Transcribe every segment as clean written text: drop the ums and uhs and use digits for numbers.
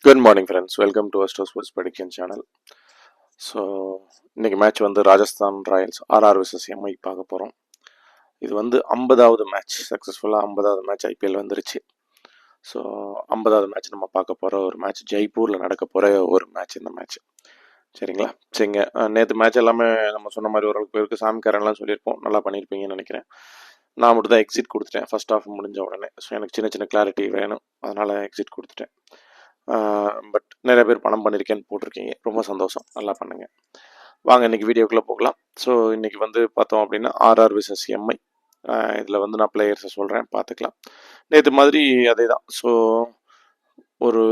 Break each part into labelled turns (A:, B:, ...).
A: Good morning friends, welcome to astro sports prediction channel. So இன்னைக்கு match வந்து Rajasthan Royals RR versus MI பார்க்க போகிறோம். இது வந்து 50வது மேட்ச், சக்ஸஸ்ஃபுல்லாக 50வது மேட்ச் ஐபிஎல் வந்துருச்சு. ஸோ 50வது மேட்ச் நம்ம பார்க்க போகிற ஒரு மேட்ச், ஜெய்ப்பூரில் நடக்க போகிற ஒரு மேட்ச் இந்த மேட்ச். சரிங்களா? சரிங்க. நேற்று மேட்ச் எல்லாமே நம்ம சொன்ன மாதிரி ஓரளவுக்கு பேருக்கு சாமிக்காரன்லாம் சொல்லியிருப்போம், நல்லா பண்ணியிருப்பீங்கன்னு நினைக்கிறேன். நான் மட்டும் தான் எக்ஸிட் கொடுத்துட்டேன் ஃபர்ஸ்ட் ஆஃப் முடிஞ்ச உடனே. ஸோ எனக்கு சின்ன சின்ன கிளாரிட்டி வேணும், அதனால் எக்ஸிட் கொடுத்துட்டேன். பட் நிறைய பேர் பணம் பண்ணியிருக்கேன்னு போட்டிருக்கீங்க, ரொம்ப சந்தோஷம், நல்லா பண்ணுங்கள். வாங்க இன்றைக்கி வீடியோக்குள்ளே போகலாம். ஸோ இன்றைக்கி வந்து பார்த்தோம் அப்படின்னா ஆர்ஆர் விசஸ் எம்ஐ. இதில் வந்து நான் பிளேயர்ஸை சொல்கிறேன், பார்த்துக்கலாம். நேற்று மாதிரி அதே தான். ஸோ ஒரு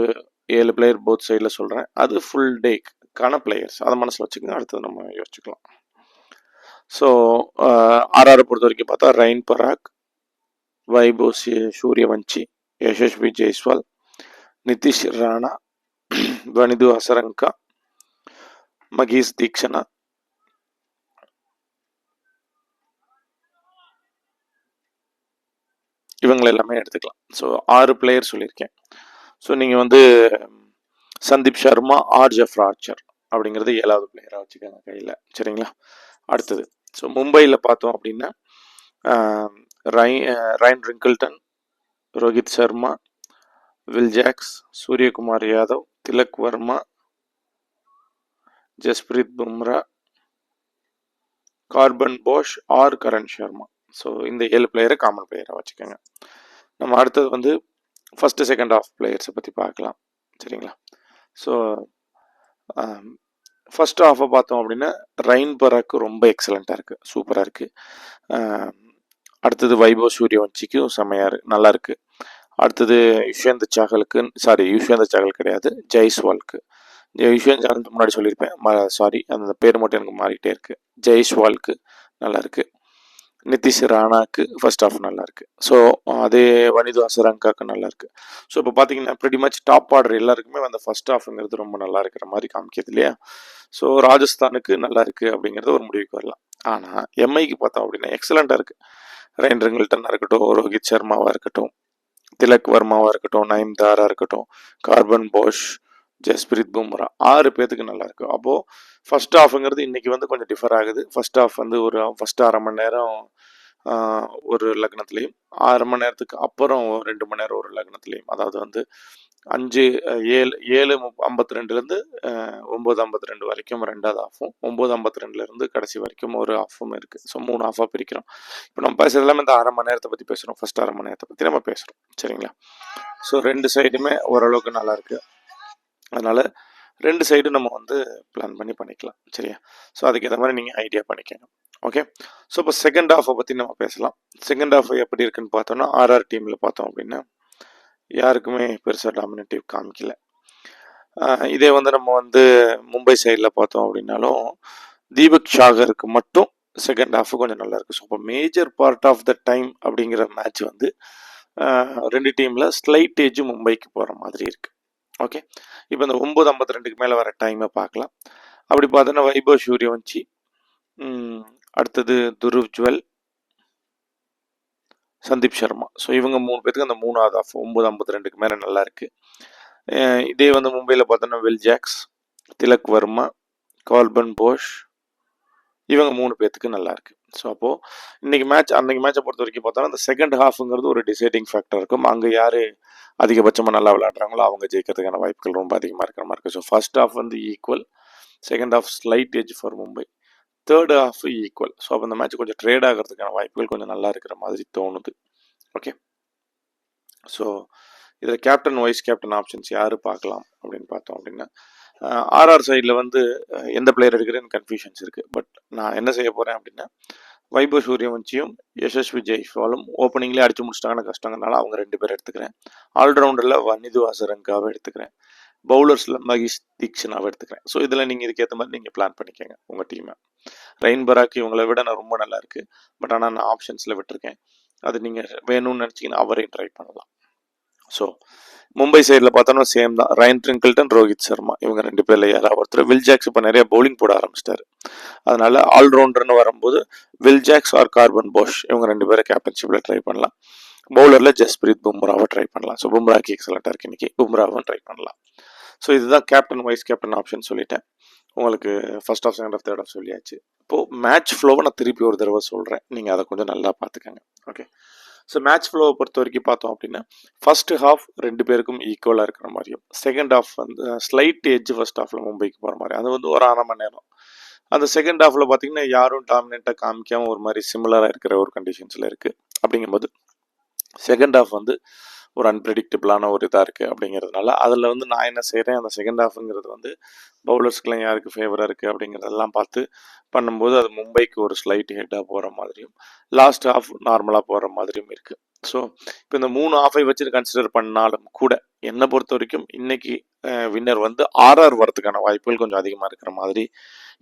A: 7 பிளேயர் போத் சைடில் சொல்கிறேன், அது ஃபுல் டேக்கான பிளேயர்ஸ், அதை மனசில் வச்சுக்கோங்க, அடுத்தது நம்ம யோசிச்சுக்கலாம். ஸோ ஆர்ஆரை பொறுத்த வரைக்கும் பார்த்தா ரெயின் பராக், வைபவ் சூரியவன்ஷி, யசஸ்வி ஜெய்ஸ்வால், நிதிஷ் ராணா, வனிது ஹசரங்கா, மகேஷ் தீக்ஷனா, இவங்களை எல்லாமே எடுத்துக்கலாம். ஸோ 6 பிளேயர் சொல்லியிருக்கேன். ஸோ நீங்கள் வந்து சந்தீப் சர்மா, ஜஃப்ரா ஆர்ச்சர் அப்படிங்கிறது 7வது பிளேயராக வச்சுக்கோங்க கையில். சரிங்களா? அடுத்தது ஸோ மும்பையில் பார்த்தோம் அப்படின்னா Ryan Rickelton, Rohit Sharma, Will Jacks, Suryakumar Yadav, Tilak Varma, Jasprit Bumrah, Corbin Bosch or Karan Sharma. So இந்த 7 பிளேயரை காமன் பிளேயராக வச்சுக்கோங்க. நம்ம அடுத்தது வந்து ஃபஸ்ட்டு செகண்ட் ஆஃப் பிளேயர்ஸை பற்றி பார்க்கலாம். சரிங்களா? ஸோ ஃபர்ஸ்ட் ஆஃபை பார்த்தோம் அப்படின்னா ரெயின் பராக்கு ரொம்ப எக்ஸலண்ட்டாக இருக்குது, சூப்பராக இருக்குது. அடுத்தது வைபவ் சூரியவன்ஷிக்கும் செம்மையாக நல்லா இருக்குது. அடுத்தது யுஷ்வேந்தர் சாகல் கிடையாது, ஜெய்ஸ்வாலுக்கு. யுஷ்வேந்தர் முன்னாடி சொல்லியிருப்பேன், சாரி, அந்த பேர் மட்டும் எனக்கு மாறிட்டே இருக்குது. ஜெய்ஸ்வாலுக்கு நல்லா இருக்குது. நிதிஷ் ராணாக்கு ஃபர்ஸ்ட் ஆஃப் நல்லா இருக்கு. ஸோ அதே வனிது ஹசரங்காக்கு நல்லா இருக்கு. ஸோ இப்போ பார்த்தீங்கன்னா ப்ரிட்டி மச் டாப் ஆர்டர் எல்லாருக்குமே அந்த ஃபர்ஸ்ட் ஆஃப்ங்கிறது ரொம்ப நல்லா இருக்கிற மாதிரி காமிக்கிது இல்லையா? ஸோ ராஜஸ்தானுக்கு நல்லா இருக்கு அப்படிங்கிறது ஒரு முடிவுக்கு வரலாம். ஆனால் எம்ஐக்கு பார்த்தோம் அப்படின்னா எக்ஸலண்ட்டாக இருக்கு. ரெயின் ரிங்கிள்டனாக இருக்கட்டும், ரோஹித் சர்மாவாக இருக்கட்டும், திலக் வர்மாவாக இருக்கட்டும், நயன்தாரா இருக்கட்டும், கார்பன் போஷ், ஜஸ்பிரீத் பும்ரா, 6 பேத்துக்கு நல்லா இருக்கு. அப்போது ஃபர்ஸ்ட் ஆஃப்ங்கிறது இன்னைக்கு வந்து கொஞ்சம் டிஃபர் ஆகுது. ஃபர்ஸ்ட் ஆஃப் வந்து ஒரு ஃபர்ஸ்ட் 1/2 மணி நேரம் ஒரு லக்னத்துலேயும், 1/2 மணி நேரத்துக்கு அப்புறம் 2 மணி நேரம் ஒரு லக்னத்துலேயும், அதாவது வந்து 7:52 9:52 வரைக்கும் 2வது ஆஃபும், 9:52 கடைசி வரைக்கும் ஒரு ஆஃபும் இருக்குது. ஸோ 3 ஆஃபாக பிரிக்கிறோம். இப்போ நம்ம பேசுறது எல்லாமே இந்த 1/2 மணி நேரத்தை பற்றி பேசுகிறோம், ஃபர்ஸ்ட் 1/2 மணி நேரத்தை பற்றி நம்ம பேசுகிறோம். சரிங்களா? ஸோ 2 சைடுமே ஓரளவுக்கு நல்லா இருக்கு. அதனால 2 சைடும் நம்ம வந்து பிளான் பண்ணிக்கலாம். சரியா? ஸோ அதுக்கேற்ற மாதிரி நீங்கள் ஐடியா பண்ணிக்கோங்க. ஓகே. ஸோ இப்போ செகண்ட் ஆஃபை பற்றி நம்ம பேசலாம். செகண்ட் ஆஃப் எப்படி இருக்குன்னு பார்த்தோம்னா ஆர்ஆர் டீமில் பார்த்தோம் அப்படின்னா யாருக்குமே பெருசாக டாமினேட்டிவ் காமிக்கல. இதே வந்து நம்ம வந்து மும்பை சைடில் பார்த்தோம் அப்படின்னாலும் தீபக் சாகருக்கு மட்டும் செகண்ட் ஆஃப் கொஞ்சம் நல்லா இருக்கு. ஸோ இப்போ major part of the time அப்படிங்கிற மேட்ச் வந்து 2 டீமில் ஸ்லைட் ஏஜ் மும்பைக்கு போகிற மாதிரி இருக்கு. ஓகே. இப்போ இந்த 9:52 மேலே வர டைமை பார்க்கலாம். அப்படி பார்த்தோன்னா வைபவ் சூரியவன்ஷி, அடுத்தது துருவ் ஜுவல், சந்தீப் சர்மா. ஸோ இவங்க 3 பேருக்கு அந்த 3வது ஆஃப் 9:52 மேலே நல்லா இருக்கு. இதே வந்து மும்பையில் பார்த்தோன்னா Will Jacks, Tilak Varma, Corbin Bosch, இவங்க 3 பேத்துக்கு நல்லா இருக்கு. ஸோ அப்போது அன்னைக்கு மேட்சை பொறுத்த வரைக்கும் பார்த்தோன்னா அந்த செகண்ட் ஹாஃப்ங்கிறது ஒரு டிசைடிங் ஃபேக்டர் இருக்கும். அங்கே யார் அதிகபட்சமாக நல்லா விளையாடுறாங்களோ அவங்க ஜெயிக்கிறதுக்கான வாய்ப்புகள் ரொம்ப அதிகமாக இருக்கிற மாதிரி இருக்குது. ஸோ ஃபர்ஸ்ட் ஹாஃப் வந்து equal, second half slight edge for Mumbai, third half equal. So அப்போ இந்த மேட்ச் கொஞ்சம் ட்ரேட் ஆகிறதுக்கான வாய்ப்புகள் கொஞ்சம் நல்லா இருக்கிற மாதிரி தோணுது. ஓகே. ஸோ இதில் கேப்டன் வைஸ் கேப்டன் ஆப்ஷன்ஸ் யார் பார்க்கலாம் அப்படின்னு பார்த்தோம் அப்படின்னா ஆர்ஆர் சைடில் வந்து எந்த பிளேயர் எடுக்கிறேன்னு கன்ஃபியூஷன்ஸ் இருக்குது. பட் நான் என்ன செய்ய போகிறேன் அப்படின்னா வைபவ் சூரியவன்ஷியும் யசஸ்வி ஜெய்ஸ்வாலும் ஓப்பனிங்லேயே அடிச்சு முடிச்சிட்டாங்கன்னு கஷ்டங்கிறனால அவங்க 2 பேர் எடுத்துக்கிறேன். ஆல்ரவுண்டரில் வனிது ஹசரங்காவை எடுத்துக்கிறேன். பவுலர்ஸில் மகேஷ் தீக்ஷனாவை எடுத்துக்கிறேன். ஸோ இதில் நீங்கள் இதுக்கேற்ற மாதிரி நீங்கள் பிளான் பண்ணிக்கோங்க உங்கள் டீமை. ரெயின் பராக் இவங்களை விட நான் ரொம்ப நல்லா இருக்குது. பட் ஆனால் நான் ஆப்ஷன்ஸில் விட்டுருக்கேன். அது நீங்கள் வேணும்னு நினச்சிங்கன்னா அவரையும் ட்ரை பண்ணலாம். ஸோ மும்பை சைடில் பார்த்தோன்னா சேம் தான், ரைன் ட்ரிங்கிள்டன், ரோஹித் சர்மா, இவங்க 2 பேரில் யாராவது ஒருத்தர். வில் ஜாக்ஸ் இப்போ நிறைய பவுலிங் போட ஆரம்பிச்சிட்டாரு. அதனால ஆல்ரவுண்டர்னு வரும்போது Will Jacks or Corbin Bosch, இவங்க 2 பேரை கேப்டன்ஷிப்பில் ட்ரை பண்ணலாம். பவுலரில் ஜஸ்பிரீத் பும்ராவை ட்ரை பண்ணலாம். ஸோ பும்ராக்கு எக்ஸலண்ட்டாக இருக்கு இன்னைக்கு, பும்ராவும் ட்ரை பண்ணலாம். ஸோ இதுதான் கேப்டன் வைஸ் கேப்டன் ஆப்ஷன் சொல்லிட்டேன். உங்களுக்கு first half, second half, third half சொல்லியாச்சு. இப்போது மேட்ச் ஃப்ளோவை நான் திருப்பி ஒரு தடவை சொல்கிறேன், நீங்கள் அதை கொஞ்சம் நல்லா பார்த்துக்கங்க. ஓகே, ஸோ மேட்ச் ஃப்ளோவை பொறுத்த வரைக்கும் பார்த்தோம் அப்படின்னா ஃபர்ஸ்ட் ஹாஃப் 2 பேருக்கும் ஈக்குவலாக இருக்கிற மாதிரியும், செகண்ட் ஹாஃப் வந்து ஸ்லைட் எட்ஜ் ஃபர்ஸ்ட் ஹாஃபில் மும்பைக்கு போகிற மாதிரி, அது வந்து ஒரு 1/2 மணி நேரம். அந்த செகண்ட் ஹாஃபில் பார்த்தீங்கன்னா யாரும் டாமினேட்டாக காமிக்காமல் ஒரு மாதிரி சிமிலராக இருக்கிற ஒரு கண்டிஷன்ஸில் இருக்குது. அப்படிங்கும்போது செகண்ட் ஹாஃப் வந்து ஒரு அன்பிரடிக்டபிளான ஒரு இதாக இருக்குது. அப்படிங்கிறதுனால அதில் வந்து நான் என்ன செய்கிறேன், அந்த செகண்ட் ஹாஃபுங்கிறது வந்து பவுலர்ஸ்க்கெலாம் யாருக்கு ஃபேவராக இருக்குது அப்படிங்கிறதெல்லாம் பார்த்து பண்ணும்போது அது மும்பைக்கு ஒரு ஸ்லைட் ஹெட்டாக போகிற மாதிரியும், லாஸ்ட் ஹாஃப் நார்மலாக போகிற மாதிரியும் இருக்குது. ஸோ இப்போ இந்த 3 ஆஃபை வச்சு கன்சிடர் பண்ணாலும் கூட என்னை பொறுத்த வரைக்கும் இன்னைக்கு வின்னர் வந்து ஆர்ஆர் வரதுக்கான வாய்ப்புகள் கொஞ்சம் அதிகமாக இருக்கிற மாதிரி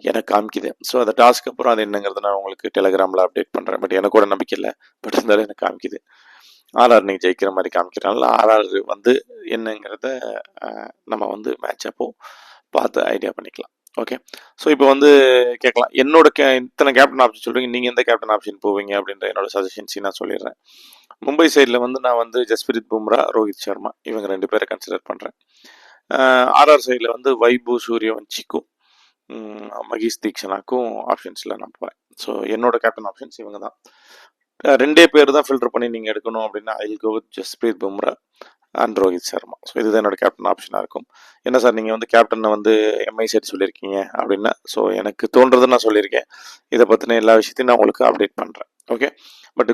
A: எனக்கு காமிக்குது. ஸோ அந்த டாஸ்க்கு அப்புறம் அது என்னங்கிறது நான் உங்களுக்கு டெலிகிராமில் அப்டேட் பண்ணுறேன். பட் எனக்கு கூட நம்பிக்கை இல்லை, பட் இருந்தாலும் எனக்கு காமிக்குது ஆர்ஆர் நீங்கள் ஜெயிக்கிற மாதிரி காமிக்கிறனால ஆர்ஆர் வந்து என்னங்கிறத நம்ம வந்து மேட்ச் அப்போ பார்த்து ஐடியா பண்ணிக்கலாம். ஓகே, ஸோ இப்போ வந்து கேட்கலாம், என்னோட இத்தனை கேப்டன் ஆப்ஷன் சொல்கிறீங்க, நீங்கள் எந்த கேப்டன் ஆப்ஷன் போவீங்க அப்படின்ற என்னோட சஜஷன்ஸையும் நான் சொல்லிடுறேன். மும்பை சைடில் வந்து நான் வந்து ஜஸ்பிரித் பும்ரா, ரோஹித் சர்மா இவங்க 2 பேரை கன்சிடர் பண்ணுறேன். ஆர்ஆர் சைடில் வந்து வைபு சூரியவன்ஷிக்கும் மகேஷ் தீக்ஷனாக்கும் ஆப்ஷன்ஸில் நான் போகிறேன். ஸோ என்னோட கேப்டன் ஆப்ஷன்ஸ் இவங்க தான். 2 பேர் தான் ஃபில்டர் பண்ணி நீங்கள் எடுக்கணும் அப்படின்னா I will go with Jasprit Bumrah and Rohit Sharma. So இதுதான் என்னோட கேப்டன் ஆப்ஷனாக இருக்கும். என்ன சார் நீங்கள் வந்து கேப்டனை வந்து எம்ஐ சைடு சொல்லியிருக்கீங்க அப்படின்னா, ஸோ எனக்கு தோன்றதை நான் சொல்லியிருக்கேன். இதை பற்றின எல்லா விஷயத்தையும் நான் உங்களுக்கு அப்டேட் பண்ணுறேன். ஓகே, பட்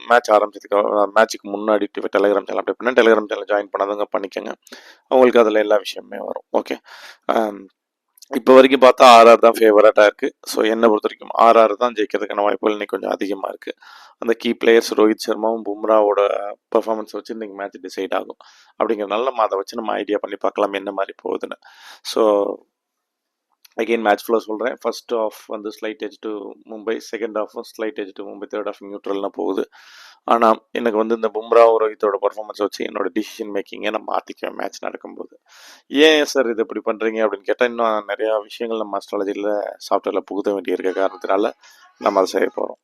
A: மேட்ச் ஆரம்பிச்சதுக்கு மேட்ச்சுக்கு முன்னாடி டெலிகிராம் சேனல் அப்டேட் பண்ணேன். டெலிகிராம் சேனல் ஜாயின் பண்ணாதவங்க பண்ணிக்கோங்க, அவங்களுக்கு அதில் எல்லா விஷயமே வரும். ஓகே, இப்போ வரைக்கும் பார்த்தா ஆர்ஆர் தான் ஃபேவரட்டாக இருக்குது. ஸோ என்னை பொறுத்த வரைக்கும் ஆர்ஆர் தான் ஜெயிக்கிறதுக்கான வாய்ப்புகள் இன்னைக்கு கொஞ்சம் அதிகமாக இருக்குது. அந்த கீ பிளேயர்ஸ் ரோஹித் சர்மாவும் பும்ராவோட பெர்ஃபார்மன்ஸ் வச்சு இன்றைக்கி மேட்ச் டிசைட் ஆகும். அப்படிங்கிறனால நம்ம அதை வச்சு நம்ம ஐடியா பண்ணி பார்க்கலாம் என்ன மாதிரி போகுதுன்னு. ஸோ அகெயின் மேட்ச் ஃப்ளோ சொல்கிறேன். ஃபர்ஸ்ட் ஆஃப் வந்து slight edge to Mumbai, second half slight edge to Mumbai, third half நியூட்ரல்னா போகுது. ஆனால் எனக்கு வந்து இந்த பும்ரா ரோஹித்தோட பர்ஃபார்மன்ஸ் வச்சு என்னோட டிசிஷன் மேக்கிங்கை நான் மாற்றிக்குவேன் மேட்ச் நடக்கும்போது. ஏன் சார் இது இப்படி பண்ணுறீங்க அப்படின்னு கேட்டால், இன்னும் நிறையா விஷயங்கள் நம்ம அஸ்ட்ராலஜியில் சாஃப்ட்வேரில் புகுத்த வேண்டியிருக்க காரணத்தினால நம்ம அதை செய்ய போகிறோம்.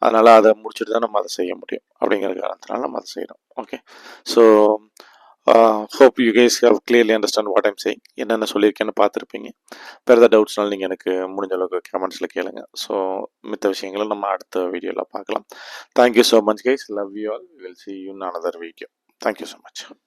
A: அதனால் அதை முடிச்சுட்டு தான் நம்ம அதை செய்ய முடியும். அப்படிங்கிற காரணத்தினால நம்ம அதை செய்கிறோம். Okay, so hope you guys have clearly understand what I'm saying. என்னென்ன சொல்லியிருக்கேன்னு பார்த்துருப்பீங்க. வேறு ஏதாவது டவுட்ஸ்னாலும் நீங்கள் எனக்கு முடிஞ்ச அளவுக்கு கமெண்ட்ஸில் கேளுங்க. ஸோ மித்த விஷயங்களும் நம்ம அடுத்த வீடியோவில் பார்க்கலாம். Thank you so much guys, love you all, will see you in another video. Thank you so much.